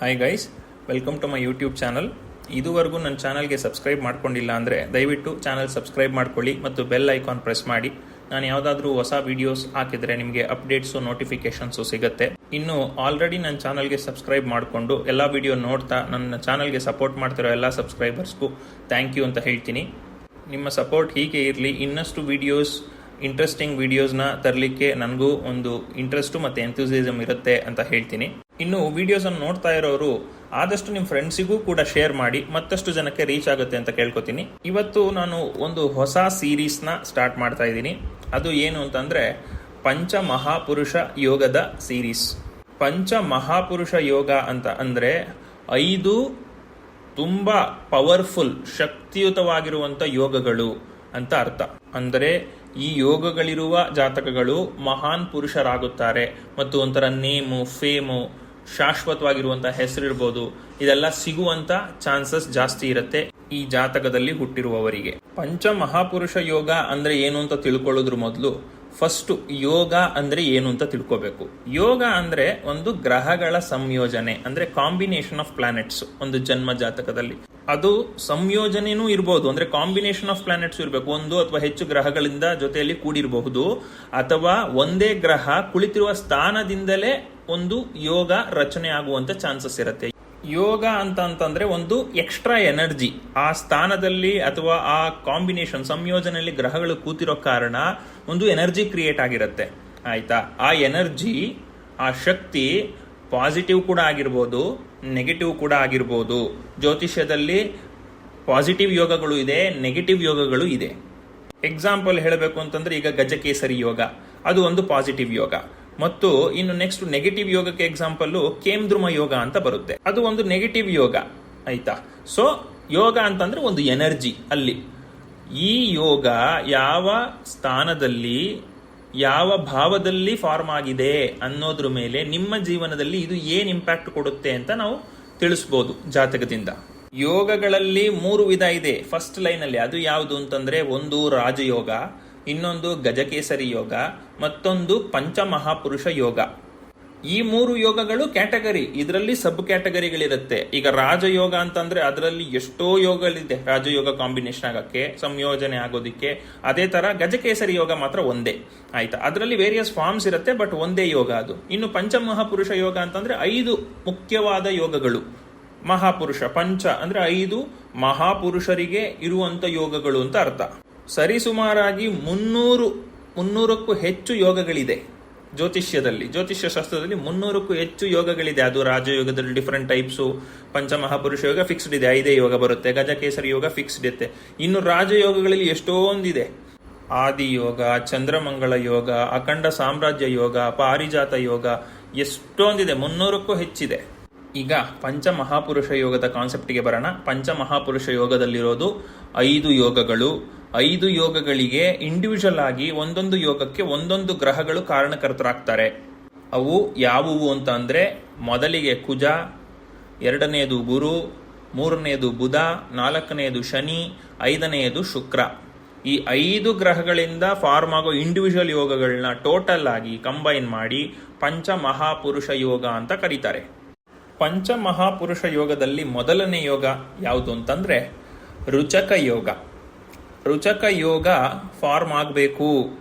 Hi guys, welcome to my YouTube channel. ಇದುವರೆಗೂ ನನ್ನ ಚಾನಲ್ಗೆ ಸಬ್ಸ್ಕ್ರೈಬ್ ಮಾಡ್ಕೊಂಡಿಲ್ಲ ಅಂದರೆ ದಯವಿಟ್ಟು ಚಾನಲ್ ಸಬ್ಸ್ಕ್ರೈಬ್ ಮಾಡ್ಕೊಳ್ಳಿ ಮತ್ತು ಬೆಲ್ ಐಕಾನ್ ಪ್ರೆಸ್ ಮಾಡಿ. ನಾನು ಯಾವುದಾದ್ರೂ ಹೊಸ ವಿಡಿಯೋಸ್ ಹಾಕಿದರೆ ನಿಮಗೆ ಅಪ್ಡೇಟ್ಸು ನೋಟಿಫಿಕೇಶನ್ಸು ಸಿಗುತ್ತೆ. ಇನ್ನು ಆಲ್ರೆಡಿ ನನ್ನ ಚಾನಲ್ಗೆ ಸಬ್ಸ್ಕ್ರೈಬ್ ಮಾಡಿಕೊಂಡು ಎಲ್ಲ ವಿಡಿಯೋ ನೋಡ್ತಾ ನನ್ನ ಚಾನಲ್ಗೆ ಸಪೋರ್ಟ್ ಮಾಡ್ತಿರೋ ಎಲ್ಲ ಸಬ್ಸ್ಕ್ರೈಬರ್ಸ್ಗೂ ಥ್ಯಾಂಕ್ ಯು ಅಂತ ಹೇಳ್ತೀನಿ. ನಿಮ್ಮ ಸಪೋರ್ಟ್ ಹೀಗೆ ಇರಲಿ. ಇನ್ನಷ್ಟು ವಿಡಿಯೋಸ್, ಇಂಟ್ರೆಸ್ಟಿಂಗ್ ವಿಡಿಯೋಸ್ನ ತರಲಿಕ್ಕೆ ನನಗೂ ಒಂದು ಇಂಟ್ರೆಸ್ಟು ಮತ್ತು ಎಂಥೂಸಿಯಾಸಮ್ ಇರುತ್ತೆ ಅಂತ ಹೇಳ್ತೀನಿ. ಇನ್ನು ವಿಡಿಯೋಸನ್ನು ನೋಡ್ತಾ ಇರೋರು ಆದಷ್ಟು ನಿಮ್ಮ ಫ್ರೆಂಡ್ಸಿಗೂ ಕೂಡ ಶೇರ್ ಮಾಡಿ, ಮತ್ತಷ್ಟು ಜನಕ್ಕೆ ರೀಚ್ ಆಗುತ್ತೆ ಅಂತ ಕೇಳ್ಕೊತೀನಿ. ಇವತ್ತು ನಾನು ಒಂದು ಹೊಸ ಸೀರೀಸ್ನ ಸ್ಟಾರ್ಟ್ ಮಾಡ್ತಾ ಇದ್ದೀನಿ. ಅದು ಏನು ಅಂತಂದರೆ ಪಂಚಮಹಾಪುರುಷ ಯೋಗದ ಸೀರೀಸ್. ಪಂಚಮಹಾಪುರುಷ ಯೋಗ ಅಂತ ಅಂದರೆ 5 ತುಂಬ ಪವರ್ಫುಲ್, ಶಕ್ತಿಯುತವಾಗಿರುವಂಥ ಯೋಗಗಳು ಅಂತ ಅರ್ಥ. ಅಂದರೆ ಈ ಯೋಗಗಳಿರುವ ಜಾತಕಗಳು ಮಹಾನ್ ಪುರುಷರಾಗುತ್ತಾರೆ ಮತ್ತು ಒಂಥರ ನೇಮು, ಫೇಮು, ಶಾಶ್ವತವಾಗಿರುವಂಥ ಹೆಸರಿರ್ಬೋದು, ಇದೆಲ್ಲ ಸಿಗುವಂಥ ಚಾನ್ಸಸ್ ಜಾಸ್ತಿ ಇರುತ್ತೆ ಈ ಜಾತಕದಲ್ಲಿ ಹುಟ್ಟಿರುವವರಿಗೆ. ಪಂಚಮಹಾಪುರುಷ ಯೋಗ ಅಂದರೆ ಏನು ಅಂತ ತಿಳ್ಕೊಳ್ಳೋದ್ರ ಮೊದಲು ಫಸ್ಟು ಯೋಗ ಅಂದರೆ ಏನು ಅಂತ ತಿಳ್ಕೋಬೇಕು. ಯೋಗ ಅಂದರೆ ಒಂದು ಗ್ರಹಗಳ ಸಂಯೋಜನೆ, ಅಂದರೆ ಕಾಂಬಿನೇಷನ್ ಆಫ್ ಪ್ಲಾನೆಟ್ಸ್ ಒಂದು ಜನ್ಮ ಜಾತಕದಲ್ಲಿ. ಅದು ಸಂಯೋಜನೆನೂ ಇರಬಹುದು, ಅಂದರೆ ಕಾಂಬಿನೇಷನ್ ಆಫ್ ಪ್ಲಾನೆಟ್ಸ್ ಇರಬೇಕು. ಒಂದು ಅಥವಾ ಹೆಚ್ಚು ಗ್ರಹಗಳಿಂದ ಜೊತೆಯಲ್ಲಿ ಕೂಡಿರಬಹುದು, ಅಥವಾ ಒಂದೇ ಗ್ರಹ ಕುಳಿತಿರುವ ಸ್ಥಾನದಿಂದಲೇ ಒಂದು ಯೋಗ ರಚನೆ ಆಗುವಂತ ಚಾನ್ಸಸ್ ಇರುತ್ತೆ. ಯೋಗ ಅಂತಂದ್ರೆ ಒಂದು ಎಕ್ಸ್ಟ್ರಾ ಎನರ್ಜಿ ಆ ಸ್ಥಾನದಲ್ಲಿ ಅಥವಾ ಆ ಕಾಂಬಿನೇಷನ್ ಸಂಯೋಜನೆಯಲ್ಲಿ ಗ್ರಹಗಳು ಕೂತಿರೋ ಕಾರಣ ಒಂದು ಎನರ್ಜಿ ಕ್ರಿಯೇಟ್ ಆಗಿರುತ್ತೆ. ಆಯ್ತಾ? ಆ ಎನರ್ಜಿ, ಆ ಶಕ್ತಿ ಪಾಸಿಟಿವ್ ಕೂಡ ಆಗಿರ್ಬೋದು, ನೆಗೆಟಿವ್ ಕೂಡ ಆಗಿರ್ಬೋದು. ಜ್ಯೋತಿಷ್ಯದಲ್ಲಿ ಪಾಸಿಟಿವ್ ಯೋಗಗಳು ಇದೆ, ನೆಗೆಟಿವ್ ಯೋಗಗಳು ಇದೆ. ಎಕ್ಸಾಂಪಲ್ ಹೇಳಬೇಕು ಅಂತಂದ್ರೆ ಈಗ ಗಜಕೇಸರಿ ಯೋಗ, ಅದು ಒಂದು ಪಾಸಿಟಿವ್ ಯೋಗ. ಮತ್ತು ಇನ್ನು ನೆಕ್ಸ್ಟ್ ನೆಗೆಟಿವ್ ಯೋಗಕ್ಕೆ ಎಕ್ಸಾಂಪಲ್ ಕೇಮ್ದ್ರುಮ ಯೋಗ ಅಂತ ಬರುತ್ತೆ, ಅದು ಒಂದು ನೆಗೆಟಿವ್ ಯೋಗ. ಆಯ್ತಾ? ಸೊ ಯೋಗ ಅಂತಂದ್ರೆ ಒಂದು ಎನರ್ಜಿ ಅಲ್ಲಿ. ಈ ಯೋಗ ಯಾವ ಸ್ಥಾನದಲ್ಲಿ, ಯಾವ ಭಾವದಲ್ಲಿ ಫಾರ್ಮ್ ಆಗಿದೆ ಅನ್ನೋದ್ರ ಮೇಲೆ ನಿಮ್ಮ ಜೀವನದಲ್ಲಿ ಇದು ಏನ್ ಇಂಪ್ಯಾಕ್ಟ್ ಕೊಡುತ್ತೆ ಅಂತ ನಾವು ತಿಳಿಸ್ಬೋದು ಜಾತಕದಿಂದ. ಯೋಗಗಳಲ್ಲಿ 3 ವಿಧ ಇದೆ ಫಸ್ಟ್ ಲೈನ್ ಅಲ್ಲಿ. ಅದು ಯಾವುದು ಅಂತಂದ್ರೆ ಒಂದು ರಾಜಯೋಗ, ಇನ್ನೊಂದು ಗಜಕೇಸರಿ ಯೋಗ, ಮತ್ತೊಂದು ಪಂಚಮಹಾಪುರುಷ ಯೋಗ. ಈ 3 ಯೋಗಗಳು ಕ್ಯಾಟಗರಿ, ಇದರಲ್ಲಿ ಸಬ್ ಕ್ಯಾಟಗರಿಗಳಿರುತ್ತೆ. ಈಗ ರಾಜಯೋಗ ಅಂತಂದ್ರೆ ಅದರಲ್ಲಿ ಎಷ್ಟೋ ಯೋಗಗಳಿದೆ ರಾಜಯೋಗ ಕಾಂಬಿನೇಷನ್ ಆಗಕ್ಕೆ, ಸಂಯೋಜನೆ ಆಗೋದಿಕ್ಕೆ. ಅದೇ ತರ ಗಜಕೇಸರಿ ಯೋಗ ಮಾತ್ರ ಒಂದೇ. ಆಯ್ತಾ? ಅದರಲ್ಲಿ ವೇರಿಯಸ್ ಫಾರ್ಮ್ಸ್ ಇರುತ್ತೆ, ಬಟ್ ಒಂದೇ ಯೋಗ ಅದು. ಇನ್ನು ಪಂಚಮಹಾಪುರುಷ ಯೋಗ ಅಂತಂದ್ರೆ 5 ಮುಖ್ಯವಾದ ಯೋಗಗಳು. ಮಹಾಪುರುಷ, ಪಂಚ ಅಂದ್ರೆ 5 ಮಹಾಪುರುಷರಿಗೆ ಇರುವಂತ ಯೋಗಗಳು ಅಂತ ಅರ್ಥ. ಸರಿಸುಮಾರಾಗಿ 300ಕ್ಕೂ ಹೆಚ್ಚು ಯೋಗಗಳಿದೆ ಜ್ಯೋತಿಷ್ಯದಲ್ಲಿ. ಜ್ಯೋತಿಷ್ಯ ಶಾಸ್ತ್ರದಲ್ಲಿ 300ಕ್ಕೂ ಹೆಚ್ಚು ಯೋಗಗಳಿದೆ. ಅದು ರಾಜಯೋಗದಲ್ಲಿ ಡಿಫರೆಂಟ್ ಟೈಪ್ಸು. ಪಂಚಮಹಾಪುರುಷ ಯೋಗ ಫಿಕ್ಸ್ಡ್ ಇದೆ, 5 ಯೋಗ ಬರುತ್ತೆ. ಗಜಕೇಸರಿ ಯೋಗ ಫಿಕ್ಸ್ಡ್ ಇರುತ್ತೆ. ಇನ್ನು ರಾಜಯೋಗಗಳಲ್ಲಿ ಎಷ್ಟೊಂದಿದೆ. ಆದಿಯೋಗ, ಚಂದ್ರಮಂಗಳ ಯೋಗ, ಅಖಂಡ ಸಾಮ್ರಾಜ್ಯ ಯೋಗ, ಪಾರಿಜಾತ ಯೋಗ, ಎಷ್ಟೊಂದಿದೆ, 300ಕ್ಕೂ ಹೆಚ್ಚಿದೆ. ಈಗ ಪಂಚಮಹಾಪುರುಷ ಯೋಗದ ಕಾನ್ಸೆಪ್ಟ್ಗೆ ಬರೋಣ. ಪಂಚಮಹಾಪುರುಷ ಯೋಗದಲ್ಲಿರೋದು 5 ಯೋಗಗಳು. 5 ಯೋಗಗಳಿಗೆ ಇಂಡಿವಿಜುವಲ್ ಆಗಿ ಒಂದೊಂದು ಯೋಗಕ್ಕೆ ಒಂದೊಂದು ಗ್ರಹಗಳು ಕಾರಣಕರ್ತರಾಗ್ತಾರೆ. ಅವು ಯಾವುವು ಅಂತ ಅಂದ್ರೆ, ಮೊದಲಿಗೆ ಕುಜ, 2ನೇದು ಗುರು, 3ನೇದು ಬುಧ, 4ನೇದು ಶನಿ, 5ನೇದು ಶುಕ್ರ. ಈ 5 ಗ್ರಹಗಳಿಂದ ಫಾರ್ಮ್ ಆಗೋ ಇಂಡಿವಿಜುವಲ್ ಯೋಗಗಳನ್ನ ಟೋಟಲ್ ಆಗಿ ಕಂಬೈನ್ ಮಾಡಿ ಪಂಚಮಹಾಪುರುಷ ಯೋಗ ಅಂತ ಕರೀತಾರೆ. ಪಂಚಮಹಾಪುರುಷ ಯೋಗದಲ್ಲಿ ಮೊದಲನೇ ಯೋಗ ಯಾವುದು ಅಂತಂದ್ರೆ ರುಚಕ ಯೋಗ. ರುಚಕ ಯೋಗ ಫಾರ್ಮ್ ಆಗಬೇಕು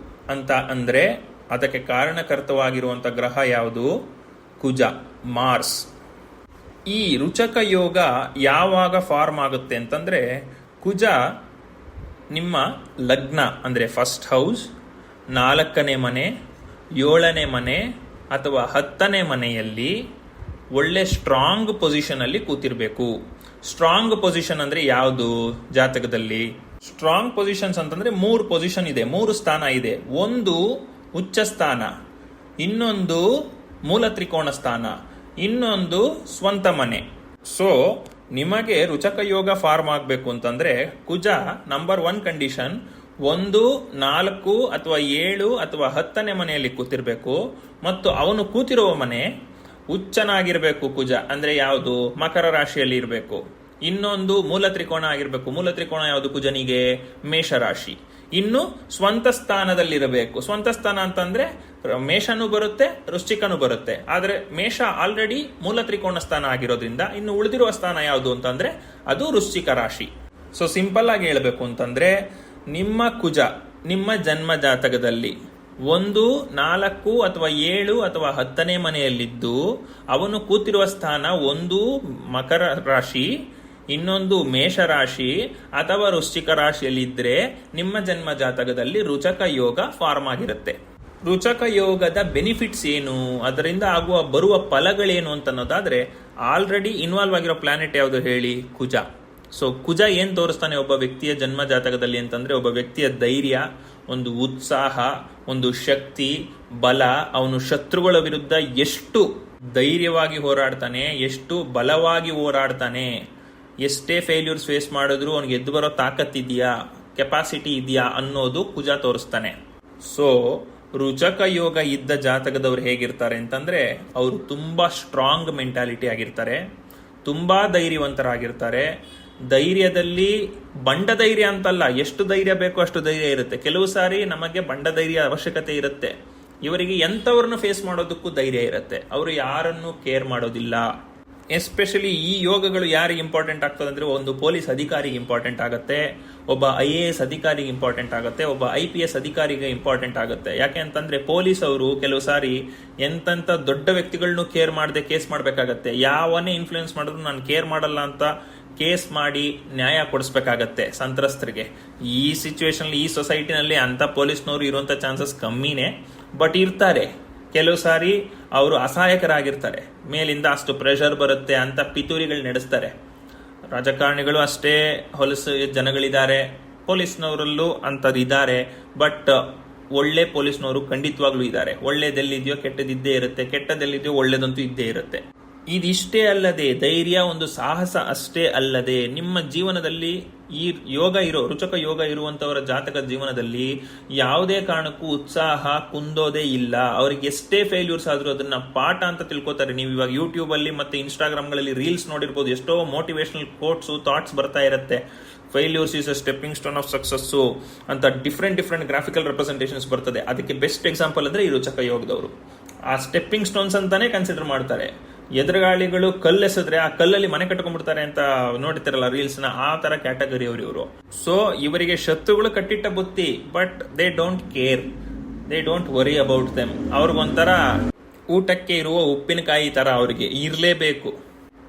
ಅಂತ ಅಂದ್ರೆ ಅದಕ್ಕೆ ಕಾರಣಕರ್ತವಾಗಿರುವಂಥ ಗ್ರಹ ಯಾವುದು? ಕುಜ, ಮಾರ್ಸ್. ಈ ರುಚಕ ಯೋಗ ಯಾವಾಗ ಫಾರ್ಮ್ ಆಗುತ್ತೆ ಅಂತಂದ್ರೆ, ಕುಜ ನಿಮ್ಮ ಲಗ್ನ ಅಂದ್ರೆ ಫಸ್ಟ್ ಹೌಸ್, 4ನೇ ಮನೆ, 7ನೇ ಮನೆ ಅಥವಾ 10ನೇ ಮನೆಯಲ್ಲಿ ಒಳ್ಳೆ ಸ್ಟ್ರಾಂಗ್ ಪೊಸಿಷನ್ ಅಲ್ಲಿ ಕೂತಿರ್ಬೇಕು. ಸ್ಟ್ರಾಂಗ್ ಪೊಸಿಷನ್ ಅಂದ್ರೆ ಯಾವುದು ಜಾತಕದಲ್ಲಿ? ಸ್ಟ್ರಾಂಗ್ ಪೊಸಿಷನ್ಸ್ ಅಂತಂದ್ರೆ 3 ಪೊಸಿಷನ್ ಇದೆ, 3 ಸ್ಥಾನ ಇದೆ. ಒಂದು ಉಚ್ಚ ಸ್ಥಾನ, ಇನ್ನೊಂದು ಮೂಲ ತ್ರಿಕೋಣ ಸ್ಥಾನ, ಇನ್ನೊಂದು ಸ್ವಂತ ಮನೆ. ಸೊ ನಿಮಗೆ ರುಚಕ ಯೋಗ ಫಾರ್ಮ್ ಆಗಬೇಕು ಅಂತಂದ್ರೆ ಕುಜ ನಂಬರ್ 1 ಕಂಡೀಷನ್ 1, 4 ಅಥವಾ 7 ಅಥವಾ 10ನೇ ಮನೆಯಲ್ಲಿ ಕೂತಿರ್ಬೇಕು. ಮತ್ತು ಅವನು ಕೂತಿರುವ ಮನೆ ಉಚ್ಚನಾಗಿರ್ಬೇಕು. ಕುಜ ಅಂದ್ರೆ ಯಾವುದು? ಮಕರ ರಾಶಿಯಲ್ಲಿ ಇರಬೇಕು. ಇನ್ನೊಂದು ಮೂಲ ತ್ರಿಕೋಣ ಆಗಿರ್ಬೇಕು. ಮೂಲ ತ್ರಿಕೋಣ ಯಾವುದು ಕುಜನಿಗೆ? ಮೇಷರಾಶಿ. ಇನ್ನು ಸ್ವಂತ ಸ್ಥಾನದಲ್ಲಿರಬೇಕು. ಸ್ವಂತ ಸ್ಥಾನ ಅಂತಂದ್ರೆ ಮೇಷನೂ ಬರುತ್ತೆ, ವೃಶ್ಚಿಕನೂ ಬರುತ್ತೆ. ಆದ್ರೆ ಮೇಷ ಆಲ್ರೆಡಿ ಮೂಲ ತ್ರಿಕೋಣ ಸ್ಥಾನ ಆಗಿರೋದ್ರಿಂದ ಇನ್ನು ಉಳಿದಿರುವ ಸ್ಥಾನ ಯಾವುದು ಅಂತಂದ್ರೆ ಅದು ವೃಶ್ಚಿಕ ರಾಶಿ. ಸೊ ಸಿಂಪಲ್ ಆಗಿ ಹೇಳಬೇಕು ಅಂತಂದ್ರೆ ನಿಮ್ಮ ಕುಜ ನಿಮ್ಮ ಜನ್ಮ ಜಾತಕದಲ್ಲಿ 1, 4 ಅಥವಾ 7 ಅಥವಾ 10ನೇ ಮನೆಯಲ್ಲಿದ್ದು ಅವನು ಕೂತಿರುವ ಸ್ಥಾನ ಒಂದು ಮಕರ ರಾಶಿ, ಇನ್ನೊಂದು ಮೇಷ ರಾಶಿ ಅಥವಾ ವೃಶ್ಚಿಕ ರಾಶಿಯಲ್ಲಿದ್ದರೆ ನಿಮ್ಮ ಜನ್ಮ ಜಾತಕದಲ್ಲಿ ರುಚಕ ಯೋಗ ಫಾರ್ಮ್ ಆಗಿರುತ್ತೆ. ರುಚಕ ಯೋಗದ ಬೆನಿಫಿಟ್ಸ್ ಏನು, ಅದರಿಂದ ಆಗುವ ಬರುವ ಫಲಗಳೇನು ಅಂತ ಅನ್ನೋದಾದ್ರೆ ಆಲ್ರೆಡಿ ಇನ್ವಾಲ್ವ್ ಆಗಿರೋ ಪ್ಲಾನೆಟ್ ಯಾವುದು ಹೇಳಿ? ಕುಜ. ಸೊ ಕುಜ ಏನ್ ತೋರಿಸ್ತಾನೆ ಒಬ್ಬ ವ್ಯಕ್ತಿಯ ಜನ್ಮ ಜಾತಕದಲ್ಲಿ ಅಂತಂದ್ರೆ ಒಬ್ಬ ವ್ಯಕ್ತಿಯ ಧೈರ್ಯ, ಒಂದು ಉತ್ಸಾಹ, ಒಂದು ಶಕ್ತಿ, ಬಲ, ಅವನು ಶತ್ರುಗಳ ವಿರುದ್ಧ ಎಷ್ಟು ಧೈರ್ಯವಾಗಿ ಹೋರಾಡ್ತಾನೆ, ಎಷ್ಟು ಬಲವಾಗಿ ಹೋರಾಡ್ತಾನೆ, ಎಷ್ಟೇ ಫೇಲ್ಯೂರ್ಸ್ ಫೇಸ್ ಮಾಡಿದ್ರು ಅವನಿಗೆ ಎದ್ದು ಬರೋ ತಾಕತ್ತಿದೆಯಾ, ಕೆಪಾಸಿಟಿ ಇದೆಯಾ ಅನ್ನೋದು ಕುಜ ತೋರಿಸ್ತಾನೆ. ಸೊ ರುಚಕ ಯೋಗ ಇದ್ದ ಜಾತಕದವ್ರು ಹೇಗಿರ್ತಾರೆ ಅಂತಂದ್ರೆ ಅವರು ತುಂಬಾ ಸ್ಟ್ರಾಂಗ್ ಮೆಂಟಾಲಿಟಿ ಆಗಿರ್ತಾರೆ, ತುಂಬಾ ಧೈರ್ಯವಂತರಾಗಿರ್ತಾರೆ. ಧೈರ್ಯದಲ್ಲಿ ಬಂಡ ಧೈರ್ಯ ಅಂತಲ್ಲ, ಎಷ್ಟು ಧೈರ್ಯ ಬೇಕೋ ಅಷ್ಟು ಧೈರ್ಯ ಇರುತ್ತೆ. ಕೆಲವು ಸಾರಿ ನಮಗೆ ಬಂಡ ಧೈರ್ಯ ಅವಶ್ಯಕತೆ ಇರುತ್ತೆ. ಇವರಿಗೆ ಎಂಥವ್ರನ್ನು ಫೇಸ್ ಮಾಡೋದಕ್ಕೂ ಧೈರ್ಯ ಇರುತ್ತೆ. ಅವರು ಯಾರನ್ನು ಕೇರ್ ಮಾಡೋದಿಲ್ಲ. ಎಸ್ಪೆಷಲಿ ಈ ಯೋಗಗಳು ಯಾರಿಗೆ ಇಂಪಾರ್ಟೆಂಟ್ ಆಗ್ತದೆ ಅಂದ್ರೆ ಒಂದು ಪೊಲೀಸ್ ಅಧಿಕಾರಿಗೆ ಇಂಪಾರ್ಟೆಂಟ್ ಆಗುತ್ತೆ, ಒಬ್ಬ IAS ಅಧಿಕಾರಿಗೆ ಇಂಪಾರ್ಟೆಂಟ್ ಆಗುತ್ತೆ, ಒಬ್ಬ IPS ಅಧಿಕಾರಿಗೆ ಇಂಪಾರ್ಟೆಂಟ್ ಆಗುತ್ತೆ. ಯಾಕೆ ಅಂತಂದ್ರೆ ಪೊಲೀಸ್ ಅವರು ಕೆಲವು ಸಾರಿ ಎಂತೆಂಥ ದೊಡ್ಡ ವ್ಯಕ್ತಿಗಳನ್ನು ಕೇರ್ ಮಾಡದೆ ಕೇಸ್ ಮಾಡಬೇಕಾಗತ್ತೆ. ಯಾವನ್ನೇ ಇನ್ಫ್ಲೂಯೆನ್ಸ್ ಮಾಡಿದ್ರು ನಾನು ಕೇರ್ ಮಾಡಲ್ಲ ಅಂತ ಕೇಸ್ ಮಾಡಿ ನ್ಯಾಯ ಕೊಡಿಸ್ಬೇಕಾಗತ್ತೆ ಸಂತ್ರಸ್ತರಿಗೆ. ಈ ಸಿಚುವೇಶನ್ ಈ ಸೊಸೈಟಿನಲ್ಲಿ ಅಂತ ಪೊಲೀಸ್ನವರು ಇರುವಂತ ಚಾನ್ಸಸ್ ಕಮ್ಮಿನೇ, ಬಟ್ ಇರ್ತಾರೆ. ಕೆಲವು ಸಾರಿ ಅವರು ಅಸಹಾಯಕರಾಗಿರ್ತಾರೆ, ಮೇಲಿಂದ ಅಷ್ಟು ಪ್ರೆಷರ್ ಬರುತ್ತೆ ಅಂತ ಪಿತೂರಿಗಳು ನಡೆಸ್ತಾರೆ. ರಾಜಕಾರಣಿಗಳು ಅಷ್ಟೇ ಹೊಲಸು ಜನಗಳಿದ್ದಾರೆ, ಪೊಲೀಸ್ನವರಲ್ಲೂ ಅಂಥದ್ದಿದ್ದಾರೆ. ಬಟ್ ಒಳ್ಳೆ ಪೊಲೀಸ್ನವರು ಖಂಡಿತವಾಗ್ಲೂ ಇದ್ದಾರೆ. ಒಳ್ಳೇದೆಲ್ಲಿದೆಯೋ ಕೆಟ್ಟದಿದ್ದೇ ಇರುತ್ತೆ, ಕೆಟ್ಟದೆಲ್ಲಿದೆಯೋ ಒಳ್ಳೇದಂತೂ ಇದ್ದೇ ಇರುತ್ತೆ. ಇದಿಷ್ಟೇ ಅಲ್ಲದೆ ಧೈರ್ಯ ಒಂದು ಸಾಹಸ ಅಷ್ಟೇ ಅಲ್ಲದೆ ನಿಮ್ಮ ಜೀವನದಲ್ಲಿ ಈ ಯೋಗ ರುಚಕ ಯೋಗ ಇರುವಂತವರ ಜಾತಕದ ಜೀವನದಲ್ಲಿ ಯಾವುದೇ ಕಾರಣಕ್ಕೂ ಉತ್ಸಾಹ ಕುಂದೋದೇ ಇಲ್ಲ. ಅವ್ರಿಗೆ ಎಷ್ಟೇ ಫೇಲ್ಯೂರ್ಸ್ ಆದ್ರೂ ಅದನ್ನ ಪಾಠ ಅಂತ ತಿಳ್ಕೊತಾರೆ. ನೀವು ಇವಾಗ ಯೂಟ್ಯೂಬ್ ಅಲ್ಲಿ ಮತ್ತೆ ಇನ್ಸ್ಟಾಗ್ರಾಮ್ಗಳಲ್ಲಿ ರೀಲ್ಸ್ ನೋಡಿರ್ಬೋದು, ಎಷ್ಟೋ ಮೋಟಿವೇಶನಲ್ ಕೋಟ್ಸ್ ಥಾಟ್ಸ್ ಬರ್ತಾ ಇರುತ್ತೆ. Failures is a stepping stone of success ಅಂತ ಡಿಫ್ರೆಂಟ್ ಗ್ರಾಫಿಕಲ್ ರೆಪ್ರೆಸೆಂಟೇಷನ್ಸ್ ಬರ್ತದೆ. ಅದಕ್ಕೆ ಬೆಸ್ಟ್ ಎಕ್ಸಾಂಪಲ್ ಅಂದ್ರೆ ಈ ರುಚಕ ಯೋಗದವರು. ಆ ಸ್ಟೆಪ್ಪಿಂಗ್ ಸ್ಟೋನ್ಸ್ ಅಂತಾನೆ ಕನ್ಸಿಡರ್ ಮಾಡ್ತಾರೆ. ಎದುರುಗಾಳಿಗಳು ಕಲ್ಲೆಸಿದ್ರೆ ಆ ಕಲ್ಲಲ್ಲಿ ಮನೆ ಕಟ್ಕೊಂಡ್ಬಿಡ್ತಾರೆ ಅಂತ ನೋಡ್ತಿರಲ್ಲ ರೀಲ್ಸ್ ನ, ಆ ತರ ಕ್ಯಾಟಗರಿ ಇವರು. ಸೊ ಇವರಿಗೆ ಶತ್ರುಗಳು ಕಟ್ಟಿಟ್ಟ ಬುತ್ತಿ, but they don't care, they don't worry about them. ಅವ್ರಿಗೊಂಥರ ಊಟಕ್ಕೆ ಇರುವ ಉಪ್ಪಿನಕಾಯಿ ತರ ಅವ್ರಿಗೆ ಇರ್ಲೇಬೇಕು.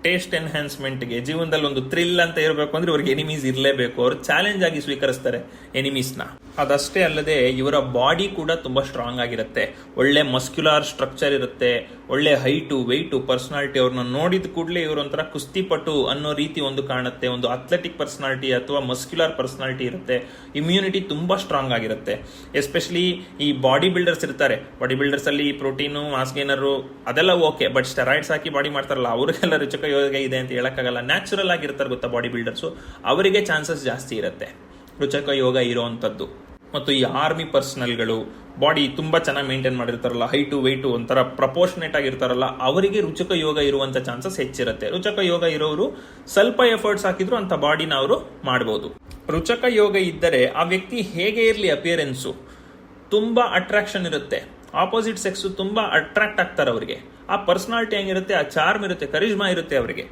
ಟೇಸ್ಟ್ ಎನ್ಹಾನ್ಸ್ಮೆಂಟ್ಗೆ ಜೀವನದಲ್ಲಿ ಒಂದು ಥ್ರಿಲ್ ಅಂತ ಇರಬೇಕು ಅಂದ್ರೆ ಇವ್ರಿಗೆ ಎನಿಮೀಸ್ ಇರಲೇಬೇಕು. ಅವರು ಚಾಲೆಂಜ್ ಆಗಿ ಸ್ವೀಕರಿಸ್ತಾರೆ ಎನಿಮೀಸ್ನ. ಅದಷ್ಟೇ ಅಲ್ಲದೆ ಇವರ ಬಾಡಿ ಕೂಡ ತುಂಬಾ ಸ್ಟ್ರಾಂಗ್ ಆಗಿರುತ್ತೆ, ಒಳ್ಳೆ ಮಸ್ಕ್ಯುಲಾರ್ ಸ್ಟ್ರಕ್ಚರ್ ಇರುತ್ತೆ, ಒಳ್ಳೆ ಹೈಟು ವೆಯ್ಟು ಪರ್ಸನಾಲಿಟಿ. ಅವ್ರನ್ನ ನೋಡಿದ ಕೂಡಲೇ ಇವರೊಂಥರ ಕುಸ್ತಿಪಟು ಅನ್ನೋ ರೀತಿ ಒಂದು ಕಾಣುತ್ತೆ. ಒಂದು ಅಥ್ಲೆಟಿಕ್ ಪರ್ಸನಾಲಿಟಿ ಅಥವಾ ಮಸ್ಕ್ಯುಲಾರ್ ಪರ್ಸನಾಲಿಟಿ ಇರುತ್ತೆ. ಇಮ್ಯುನಿಟಿ ತುಂಬಾ ಸ್ಟ್ರಾಂಗ್ ಆಗಿರುತ್ತೆ. ಎಸ್ಪೆಷಲಿ ಈ ಬಾಡಿ ಬಿಲ್ಡರ್ಸ್ ಇರ್ತಾರೆ, ಬಾಡಿ ಬಿಲ್ಡರ್ಸ್ ಅಲ್ಲಿ ಪ್ರೋಟೀನು ಮಾಸ್ ಗೇನರು ಅದೆಲ್ಲ okay, but steroids hockey body ಮಾಡ್ತಾರಲ್ಲ ಅವರಿಗೆಲ್ಲ ರುಚಕ ಯೋಗ ಇದೆ ಅಂತ ಹೇಳಕ್ಕಾಗಲ್ಲ. ನ್ಯಾಚುರಲ್ ಆಗಿರ್ತಾರೆ ಗೊತ್ತಾ ಬಾಡಿ ಬಿಲ್ಡರ್ಸು, ಅವರಿಗೆ ಚಾನ್ಸಸ್ ಜಾಸ್ತಿ ಇರುತ್ತೆ ರುಚಕ ಯೋಗ ಇರೋವಂಥದ್ದು. ಮತ್ತು ಈ ಆರ್ಮಿ ಪರ್ಸನಲ್ಗಳು ಬಾಡಿ ತುಂಬಾ ಚೆನ್ನಾಗಿ ಮೇಂಟೈನ್ ಮಾಡಿರ್ತಾರಲ್ಲ, ಹೈಟು ವೆಯ್ಟು ಒಂಥರ ಪ್ರಪೋರ್ಷನೇಟ್ ಆಗಿರ್ತಾರಲ್ಲ, ಅವರಿಗೆ ರುಚಕ ಯೋಗ ಇರುವಂತ ಚಾನ್ಸಸ್ ಹೆಚ್ಚಿರುತ್ತೆ. ರುಚಕ ಯೋಗ ಇರೋರು ಸ್ವಲ್ಪ ಎಫರ್ಟ್ಸ್ ಹಾಕಿದ್ರು ಅಂತ ಬಾಡಿನ ಅವರು ಮಾಡಬಹುದು. ರುಚಕ ಯೋಗ ಇದ್ದರೆ ಆ ವ್ಯಕ್ತಿ ಹೇಗೆ ಇರಲಿ ಅಪಿಯರೆನ್ಸು ತುಂಬಾ ಅಟ್ರಾಕ್ಷನ್ ಇರುತ್ತೆ. ಆಪೋಸಿಟ್ ಸೆಕ್ಸ್ ತುಂಬಾ ಅಟ್ರಾಕ್ಟ್ ಆಗ್ತಾರೆ ಅವರಿಗೆ. ಆ ಪರ್ಸನಾಲಿಟಿ ಹೆಂಗಿರುತ್ತೆ, ಆ ಚಾರ್ಮ್ ಇರುತ್ತೆ, ಕರಿಜ್ಮಾ ಇರುತ್ತೆ ಅವರಿಗೆ.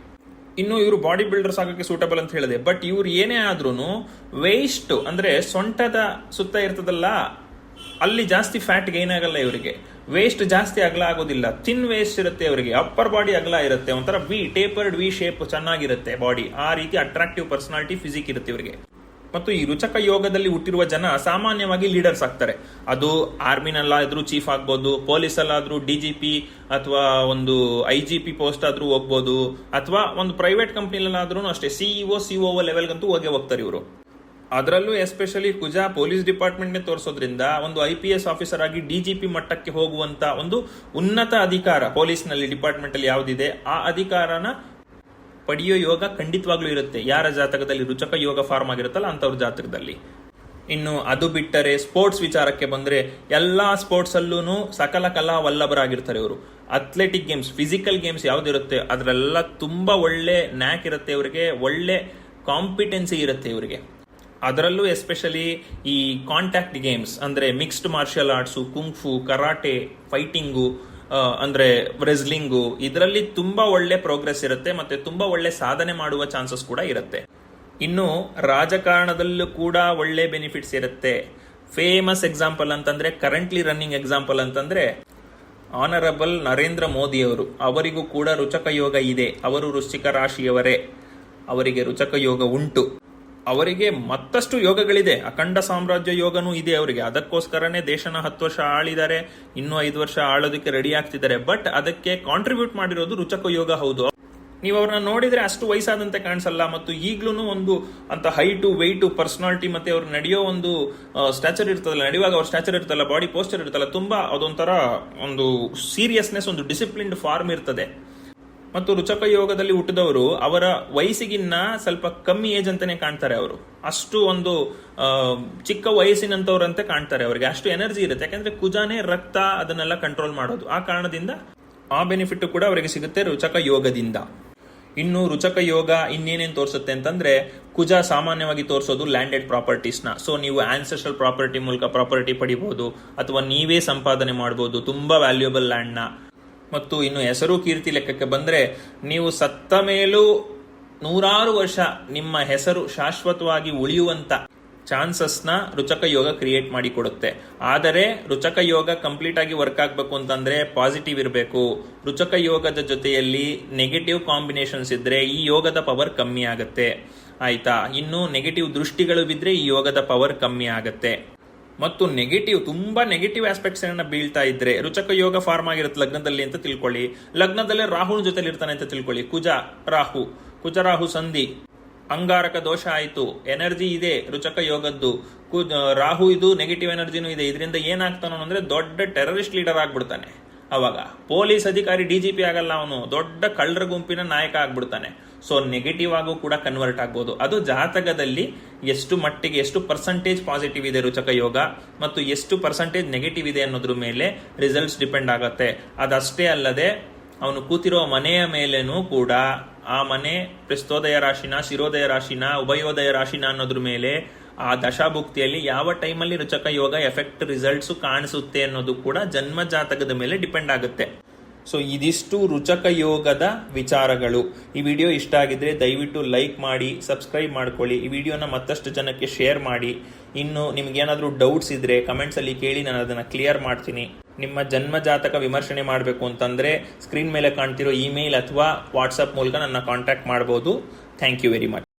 ಇನ್ನು ಇವರು ಬಾಡಿ ಬಿಲ್ಡರ್ಸ್ ಆಗೋಕ್ಕೆ ಸೂಟಬಲ್ ಅಂತ ಹೇಳಿದೆ. ಬಟ್ ಇವ್ರು ಏನೇ ಆದ್ರೂ ವೇಸ್ಟ್ ಅಂದ್ರೆ ಸೊಂಟದ ಸುತ್ತ ಇರ್ತದಲ್ಲ ಅಲ್ಲಿ ಜಾಸ್ತಿ ಫ್ಯಾಟ್ ಗೈನ್ ಆಗಲ್ಲ ಇವರಿಗೆ. ವೇಸ್ಟ್ ಜಾಸ್ತಿ ಅಗಲ ಆಗೋದಿಲ್ಲ, ಥಿನ್ ವೇಸ್ಟ್ ಇರುತ್ತೆ ಅವರಿಗೆ. ಅಪ್ಪರ್ ಬಾಡಿ ಅಗಲ ಇರುತ್ತೆ, ಒಂಥರ ಟೇಪರ್ಡ್ ವಿ ಶೇಪ್ ಚೆನ್ನಾಗಿರುತ್ತೆ ಬಾಡಿ. ಆ ರೀತಿ ಅಟ್ರಾಕ್ಟಿವ್ ಪರ್ಸನಾಲಿಟಿ ಫಿಸಿಕ್ ಇರುತ್ತೆ ಇವರಿಗೆ. ಮತ್ತು ಈ ರುಚಕ ಯೋಗದಲ್ಲಿ ಹುಟ್ಟಿರುವ ಜನ ಸಾಮಾನ್ಯವಾಗಿ ಲೀಡರ್ಸ್ ಆಗ್ತಾರೆ. ಅದು ಆರ್ಮಿನಲ್ಲಾದ್ರೂ ಚೀಫ್ ಆಗ್ಬೋದು, ಪೊಲೀಸಲ್ಲಾದ್ರೂ DGP ಅಥವಾ ಒಂದು IGP ಪೋಸ್ಟ್ ಆದ್ರೂ ಹೋಗ್ಬೋದು, ಅಥವಾ ಒಂದು ಪ್ರೈವೇಟ್ ಕಂಪ್ನಿಲಾದ್ರೂ ಅಷ್ಟೇ CEO COO ಲೆವೆಲ್ಗಂತೂ ಹೋಗ್ತಾರೆ ಇವರು. ಅದರಲ್ಲೂ ಎಸ್ಪೆಷಲಿ ಕುಜ ಪೊಲೀಸ್ ಡಿಪಾರ್ಟ್ಮೆಂಟ್ನೇ ತೋರಿಸೋದ್ರಿಂದ ಒಂದು IPS ಆಫೀಸರ್ ಆಗಿ DGP ಮಟ್ಟಕ್ಕೆ ಹೋಗುವಂತ ಒಂದು ಉನ್ನತ ಅಧಿಕಾರ ಪೊಲೀಸ್ನಲ್ಲಿ ಡಿಪಾರ್ಟ್ಮೆಂಟ್ ಅಲ್ಲಿ ಯಾವುದಿದೆ ಆ ಅಧಿಕಾರನ ಪಡೆಯೋ ಯೋಗ ಖಂಡಿತವಾಗ್ಲೂ ಇರುತ್ತೆ ಯಾರ ಜಾತಕದಲ್ಲಿ ರುಚಕ ಯೋಗ ಫಾರ್ಮ್ ಆಗಿರುತ್ತಲ್ಲ ಅಂತವ್ರ ಜಾತಕದಲ್ಲಿ. ಇನ್ನು ಅದು ಬಿಟ್ಟರೆ ಸ್ಪೋರ್ಟ್ಸ್ ವಿಚಾರಕ್ಕೆ ಬಂದ್ರೆ ಎಲ್ಲಾ ಸ್ಪೋರ್ಟ್ಸ್ ಅಲ್ಲೂ ಸಕಲ ಕಲಾ ವಲ್ಲಭರಾಗಿರ್ತಾರೆ ಇವರು. ಅಥ್ಲೆಟಿಕ್ ಗೇಮ್ಸ್, ಫಿಸಿಕಲ್ ಗೇಮ್ಸ್ ಯಾವ್ದಿರುತ್ತೆ ಅದರೆಲ್ಲ ತುಂಬಾ ಒಳ್ಳೆ ನ್ಯಾಕ್ ಇರುತ್ತೆ ಇವರಿಗೆ, ಒಳ್ಳೆ ಕಾಂಪಿಟೆನ್ಸಿ ಇರುತ್ತೆ ಇವರಿಗೆ. ಅದರಲ್ಲೂ ಎಸ್ಪೆಷಲಿ ಈ ಕಾಂಟ್ಯಾಕ್ಟ್ ಗೇಮ್ಸ್ ಅಂದ್ರೆ mixed martial arts, kung fu, karate, fighting, ಅಂದ್ರೆ ರೆಸ್ಲಿಂಗು, ಇದರಲ್ಲಿ ತುಂಬಾ ಒಳ್ಳೆ ಪ್ರೋಗ್ರೆಸ್ ಇರುತ್ತೆ ಮತ್ತೆ ತುಂಬಾ ಒಳ್ಳೆ ಸಾಧನೆ ಮಾಡುವ ಚಾನ್ಸಸ್ ಕೂಡ ಇರುತ್ತೆ. ಇನ್ನು ರಾಜಕಾರಣದಲ್ಲೂ ಕೂಡ ಒಳ್ಳೆ ಬೆನಿಫಿಟ್ಸ್ ಇರುತ್ತೆ. ಫೇಮಸ್ ಎಕ್ಸಾಂಪಲ್ ಅಂತಂದ್ರೆ, ಕರೆಂಟ್ಲಿ ರನ್ನಿಂಗ್ ಎಕ್ಸಾಂಪಲ್ ಅಂತಂದ್ರೆ ಆನರಬಲ್ ನರೇಂದ್ರ ಮೋದಿ ಅವರು. ಅವರಿಗೂ ಕೂಡ ರುಚಕ ಯೋಗ ಇದೆ. ಅವರು ವೃಶ್ಚಿಕ ರಾಶಿಯವರೇ, ಅವರಿಗೆ ರುಚಕ ಯೋಗ ಉಂಟು. ಅವರಿಗೆ ಮತ್ತಷ್ಟು ಯೋಗಗಳಿದೆ. ಅಖಂಡ ಸಾಮ್ರಾಜ್ಯ ಯೋಗನೂ ಇದೆ ಅವರಿಗೆ. ಅದಕ್ಕೋಸ್ಕರನೇ ದೇಶನ 10 ವರ್ಷ ಆಳಿದ್ದಾರೆ, ಇನ್ನೂ 5 ವರ್ಷ ಆಳೋದಕ್ಕೆ ರೆಡಿ ಆಗ್ತಿದ್ದಾರೆ. ಬಟ್ ಅದಕ್ಕೆ ಕಾಂಟ್ರಿಬ್ಯೂಟ್ ಮಾಡಿರೋದು ರುಚಕ ಯೋಗ ಹೌದು. ನೀವು ಅವ್ರನ್ನ ನೋಡಿದ್ರೆ ಅಷ್ಟು ವಯಸ್ಸಾದಂತೆ ಕಾಣಿಸಲ್ಲ, ಮತ್ತು ಈಗ್ಲೂ ಒಂದು ಅಂತ ಹೈಟು, ವೆಯ್ಟು, ಪರ್ಸನಾಲಿಟಿ ಮತ್ತೆ ಅವ್ರು ನಡೆಯೋ ಒಂದು ಸ್ಟ್ಯಾಚರ್ ಇರ್ತದಲ್ಲ, ನಡೆಯುವಾಗ ಅವ್ರ ಸ್ಟ್ಯಾಚರ್ ಇರ್ತಲ್ಲ, ಬಾಡಿ ಪೋಸ್ಚರ್ ಇರ್ತಲ್ಲ, ತುಂಬಾ ಅದೊಂಥರ ಒಂದು ಸೀರಿಯಸ್ನೆಸ್, ಒಂದು ಡಿಸಿಪ್ಲಿನ್ಡ್ ಫಾರ್ಮ್ ಇರ್ತದೆ. ಮತ್ತು ರುಚಕ ಯೋಗದಲ್ಲಿ ಹುಟ್ಟಿದವರು ಅವರ ವಯಸ್ಸಿಗಿನ್ನ ಸ್ವಲ್ಪ ಕಮ್ಮಿ ಏಜ್ ಅಂತಾನೆ ಕಾಣ್ತಾರೆ. ಅವರು ಅಷ್ಟು ಒಂದು ಚಿಕ್ಕ ವಯಸ್ಸಿನಂತವ್ರಂತೆ ಕಾಣ್ತಾರೆ. ಅವರಿಗೆ ಅಷ್ಟು ಎನರ್ಜಿ ಇರುತ್ತೆ, ಯಾಕಂದ್ರೆ ಕುಜಾನೇ ರಕ್ತ ಅದನ್ನೆಲ್ಲ ಕಂಟ್ರೋಲ್ ಮಾಡೋದು. ಆ ಕಾರಣದಿಂದ ಆ ಬೆನಿಫಿಟ್ ಕೂಡ ಅವರಿಗೆ ಸಿಗುತ್ತೆ ರುಚಕ ಯೋಗದಿಂದ. ಇನ್ನು ರುಚಕ ಯೋಗ ಇನ್ನೇನೇನು ತೋರಿಸುತ್ತೆ ಅಂತಂದ್ರೆ, ಕುಜ ಸಾಮಾನ್ಯವಾಗಿ ತೋರಿಸೋದು ಲ್ಯಾಂಡೆಡ್ ಪ್ರಾಪರ್ಟೀಸ್ನ. ಸೊ ನೀವು ಆನ್ಸೆಸ್ಟ್ರಲ್ ಪ್ರಾಪರ್ಟಿ ಮೂಲಕ ಪ್ರಾಪರ್ಟಿ ಪಡಿಬಹುದು, ಅಥವಾ ನೀವೇ ಸಂಪಾದನೆ ಮಾಡಬಹುದು ತುಂಬಾ ವ್ಯಾಲ್ಯೂಯಬಲ್ ಲ್ಯಾಂಡ್ನ. ಮತ್ತು ಇನ್ನು ಹೆಸರು ಕೀರ್ತಿ ಲೆಕ್ಕಕ್ಕೆ ಬಂದ್ರೆ, ನೀವು ಸತ್ತ ಮೇಲೂ 100 ವರ್ಷ ನಿಮ್ಮ ಹೆಸರು ಶಾಶ್ವತವಾಗಿ ಉಳಿಯುವಂತ ಚಾನ್ಸಸ್ನ ರುಚಕ ಯೋಗ ಕ್ರಿಯೇಟ್ ಮಾಡಿ ಕೊಡುತ್ತೆ. ಆದರೆ ರುಚಕ ಯೋಗ ಕಂಪ್ಲೀಟ್ ಆಗಿ ವರ್ಕ್ ಆಗಬೇಕು ಅಂತಂದ್ರೆ ಪಾಸಿಟಿವ್ ಇರಬೇಕು. ರುಚಕ ಯೋಗದ ಜೊತೆಯಲ್ಲಿ ನೆಗೆಟಿವ್ ಕಾಂಬಿನೇಷನ್ಸ್ ಇದ್ರೆ ಈ ಯೋಗದ ಪವರ್ ಕಮ್ಮಿ ಆಗುತ್ತೆ. ಆಯ್ತಾ? ಇನ್ನು ನೆಗೆಟಿವ್ ದೃಷ್ಟಿಗಳು ಬಿದ್ರೆ ಈ ಯೋಗದ ಪವರ್ ಕಮ್ಮಿ ಆಗುತ್ತೆ. ಮತ್ತು ತುಂಬಾ ನೆಗೆಟಿವ್ ಆಸ್ಪೆಕ್ಟ್ಸ್ ಬೀಳ್ತಾ ಇದ್ರೆ, ರುಚಕ ಯೋಗ ಫಾರ್ಮ್ ಆಗಿರುತ್ತೆ ಲಗ್ನದಲ್ಲಿ ಅಂತ ತಿಳ್ಕೊಳ್ಳಿ. ಲಗ್ನದಲ್ಲೇ ರಾಹುನ ಜೊತೆಲಿ ಇರ್ತಾನೆ ಅಂತ ತಿಳ್ಕೊಳ್ಳಿ. ಕುಜ ರಾಹು ಸಂಧಿ, ಅಂಗಾರಕ ದೋಷ ಆಯ್ತು, ಎನರ್ಜಿ ಇದೆ ರುಚಕ ಯೋಗದ್ದು. ರಾಹು ಇದು ನೆಗೆಟಿವ್ ಎನರ್ಜಿನೂ ಇದೆ. ಇದರಿಂದ ಏನಾಗ್ತಾನೋ ಅಂದ್ರೆ ದೊಡ್ಡ ಟೆರರಿಸ್ಟ್ ಲೀಡರ್ ಆಗ್ಬಿಡ್ತಾನೆ. ಅವಾಗ ಪೊಲೀಸ್ ಅಧಿಕಾರಿ DGP ಆಗಲ್ಲ, ಅವನು ದೊಡ್ಡ ಕಳ್ಳರ ಗುಂಪಿನ ನಾಯಕ ಆಗ್ಬಿಡ್ತಾನೆ. ಸೊ ನೆಗೆಟಿವ್ ಆಗು ಕೂಡ ಕನ್ವರ್ಟ್ ಆಗ್ಬೋದು. ಅದು ಜಾತಕದಲ್ಲಿ ಎಷ್ಟು ಮಟ್ಟಿಗೆ, ಎಷ್ಟು ಪರ್ಸೆಂಟೇಜ್ ಪಾಸಿಟಿವ್ ಇದೆ ರುಚಕ ಯೋಗ ಮತ್ತು ಎಷ್ಟು ಪರ್ಸೆಂಟೇಜ್ ನೆಗೆಟಿವ್ ಇದೆ ಅನ್ನೋದ್ರ ಮೇಲೆ ರಿಸಲ್ಟ್ಸ್ ಡಿಪೆಂಡ್ ಆಗುತ್ತೆ. ಅದಷ್ಟೇ ಅಲ್ಲದೆ ಅವನು ಕೂತಿರೋ ಮನೆಯ ಮೇಲೇನೂ ಕೂಡ, ಆ ಮನೆ ಪ್ರಸ್ತೋದಯ ರಾಶಿನ, ಶಿರೋದಯ ರಾಶಿನ, ಉಭಯೋದಯ ರಾಶಿನ ಅನ್ನೋದ್ರ ಮೇಲೆ, ಆ ದಶಾಭುಕ್ತಿಯಲ್ಲಿ ಯಾವ ಟೈಮಲ್ಲಿ ರುಚಕ ಯೋಗ ಎಫೆಕ್ಟ್ ರಿಸಲ್ಟ್ಸ್ ಕಾಣಿಸುತ್ತೆ ಅನ್ನೋದು ಕೂಡ ಜನ್ಮ ಜಾತಕದ ಮೇಲೆ ಡಿಪೆಂಡ್ ಆಗುತ್ತೆ. ಸೊ ಇದಿಷ್ಟು ರುಚಕ ಯೋಗದ ವಿಚಾರಗಳು. ಈ ವಿಡಿಯೋ ಇಷ್ಟ ಆಗಿದ್ರೆ ದಯವಿಟ್ಟು ಲೈಕ್ ಮಾಡಿ, ಸಬ್ಸ್ಕ್ರೈಬ್ ಮಾಡ್ಕೊಳ್ಳಿ. ಈ ವಿಡಿಯೋನ ಮತ್ತಷ್ಟು ಜನಕ್ಕೆ ಶೇರ್ ಮಾಡಿ. ಇನ್ನು ನಿಮ್ಗೇನಾದ್ರೂ ಡೌಟ್ಸ್ ಇದ್ರೆ ಕಮೆಂಟ್ಸ್ ಅಲ್ಲಿ ಕೇಳಿ, ನಾನು ಅದನ್ನ ಕ್ಲಿಯರ್ ಮಾಡ್ತೀನಿ. ನಿಮ್ಮ ಜನ್ಮ ಜಾತಕ ವಿಮರ್ಶನೆ ಮಾಡಬೇಕು ಅಂತಂದ್ರೆ ಸ್ಕ್ರೀನ್ ಮೇಲೆ ಕಾಣ್ತಿರೋ ಇಮೇಲ್ ಅಥವಾ ವಾಟ್ಸ್ಆಪ್ ಮೂಲಕ ನನ್ನ ಕಾಂಟ್ಯಾಕ್ಟ್ ಮಾಡಬಹುದು. Thank you very much.